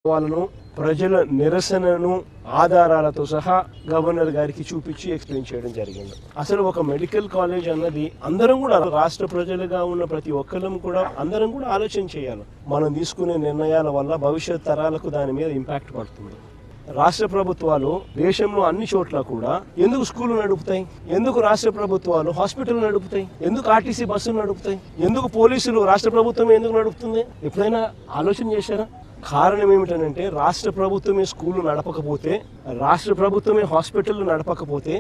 వాళ్ళను ప్రజల నిరసనను ఆధారాలతో సహా గవర్నర్ గారికి చూపించి ఎక్స్ప్లెయిన్ చేయడం జరిగింది. అసలు ఒక మెడికల్ కాలేజ్ అన్నది అందరం కూడా రాష్ట్ర ప్రజలుగా ఉన్న ప్రతి ఒక్కరం కూడా అందరం కూడా ఆలోచన చేయాలి. మనం తీసుకునే నిర్ణయాల వల్ల భవిష్యత్ తరాలకు దాని మీద ఇంపాక్ట్ పడుతుంది. రాష్ట్ర ప్రభుత్వాలు దేశంలో అన్ని చోట్ల కూడా ఎందుకు స్కూళ్లు నడుపుతాయి, ఎందుకు రాష్ట్ర ప్రభుత్వాలు హాస్పిటల్ నడుపుతాయి, ఎందుకు ఆర్టీసీ బస్సులు నడుపుతాయి, ఎందుకు పోలీసులు రాష్ట్ర ప్రభుత్వం ఎందుకు నడుపుతుంది? ఎప్పుడైనా ఆలోచన చేశారా? కారణం ఏమిటంటే రాష్ట్ర ప్రభుత్వమే స్కూళ్లు నడపకపోతే, రాష్ట్ర ప్రభుత్వమే హాస్పిటళ్లు నడపకపోతే,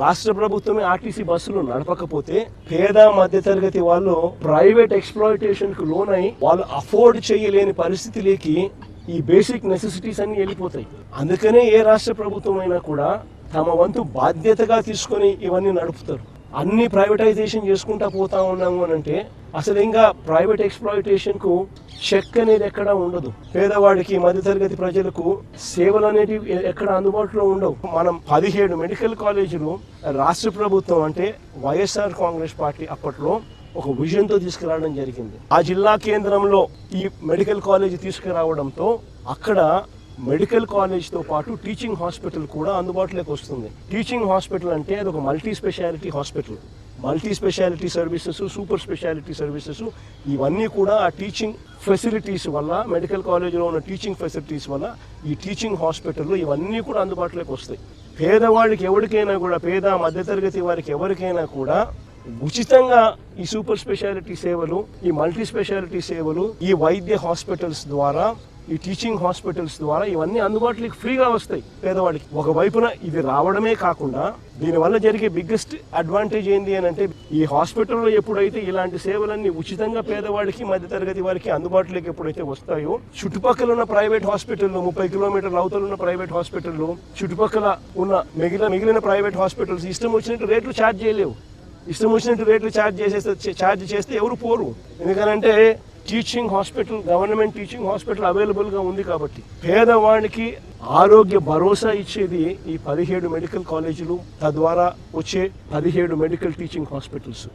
రాష్ట్ర ప్రభుత్వమే ఆర్టీసీ బస్సులు నడపకపోతే పేద మధ్యతరగతి వాళ్ళు ప్రైవేట్ ఎక్స్‌ప్లాయిటేషన్ కు లోనై వాళ్ళు అఫోర్డ్ చేయలేని పరిస్థితిలోకి ఈ బేసిక్ నెసెసిటీస్ అన్ని వెళ్ళిపోతాయి. అందుకనే ఏ రాష్ట్ర ప్రభుత్వం అయినా కూడా తమ వంతు బాధ్యతగా తీసుకొని ఇవన్నీ నడుపుతారు. అన్ని ప్రైవేటైజేషన్ చేసుకుంటా పోతా ఉన్నాము అని అంటే అసలు ఇంకా ప్రైవేట్ ఎక్స్‌ప్లాయిటేషన్ కు చెక్ అనేది ఎక్కడ ఉండదు. పేదవాడికి మధ్యతరగతి ప్రజలకు సేవలు అనేటివి ఎక్కడ అందుబాటులో ఉండవు. మనం 17 మెడికల్ కాలేజీలు రాష్ట్ర ప్రభుత్వం అంటే వైఎస్ఆర్ కాంగ్రెస్ పార్టీ అప్పట్లో ఒక విజన్తో తీసుకురావడం జరిగింది. ఆ జిల్లా కేంద్రంలో ఈ మెడికల్ కాలేజీ తీసుకురావడంతో అక్కడ మెడికల్ కాలేజ్తో పాటు టీచింగ్ హాస్పిటల్ కూడా అందుబాటులోకి వస్తుంది. టీచింగ్ హాస్పిటల్ అంటే అది ఒక multi speciality hospital. Multi speciality services, super speciality services ఇవన్నీ కూడా ఆ టీచింగ్ ఫెసిలిటీస్ వల్ల, మెడికల్ కాలేజీలో ఉన్న టీచింగ్ ఫెసిలిటీస్ వల్ల ఈ టీచింగ్ హాస్పిటల్లో ఇవన్నీ కూడా అందుబాటులోకి వస్తాయి. పేదవాడికి ఎవరికైనా కూడా, పేద మధ్యతరగతి వారికి ఎవరికైనా కూడా ఉచితంగా ఈ సూపర్ స్పెషాలిటీ సేవలు, ఈ మల్టీ స్పెషాలిటీ సేవలు, ఈ వైద్య హాస్పిటల్స్ ద్వారా, ఈ టీచింగ్ హాస్పిటల్స్ ద్వారా ఇవన్నీ అందుబాటులోకి ఫ్రీగా వస్తాయి పేదవాడికి. ఒకవైపున ఇది రావడమే కాకుండా దీనివల్ల జరిగే బిగ్గెస్ట్ అడ్వాంటేజ్ ఏంటి అని అంటే ఈ హాస్పిటల్లో ఎప్పుడైతే ఇలాంటి సేవలన్నీ ఉచితంగా పేదవాడికి మధ్యతరగతి వారికి అందుబాటులోకి ఎప్పుడైతే వస్తాయో, చుట్టుపక్కల ఉన్న ప్రైవేట్ హాస్పిటల్లో 30 కిలోమీటర్ల అవతల ఉన్న ప్రైవేట్ హాస్పిటల్లో, చుట్టుపక్కల ఉన్న మిగిలిన ప్రైవేట్ హాస్పిటల్స్ ఇష్టం వచ్చినట్టు రేట్లు ఛార్జ్ చేయలేవు. ఇష్టం వచ్చినట్టు రేట్లు ఛార్జ్ చేస్తే ఎవరు పోరు. ఎందుకనంటే teaching hospital, government teaching hospital అవైలబుల్గా ఉంది కాబట్టి. పేదవాడికి ఆరోగ్య భరోసా ఇచ్చేది ఈ 17 మెడికల్ కాలేజీలు, తద్వారా వచ్చే 17 మెడికల్ టీచింగ్ హాస్పిటల్స్.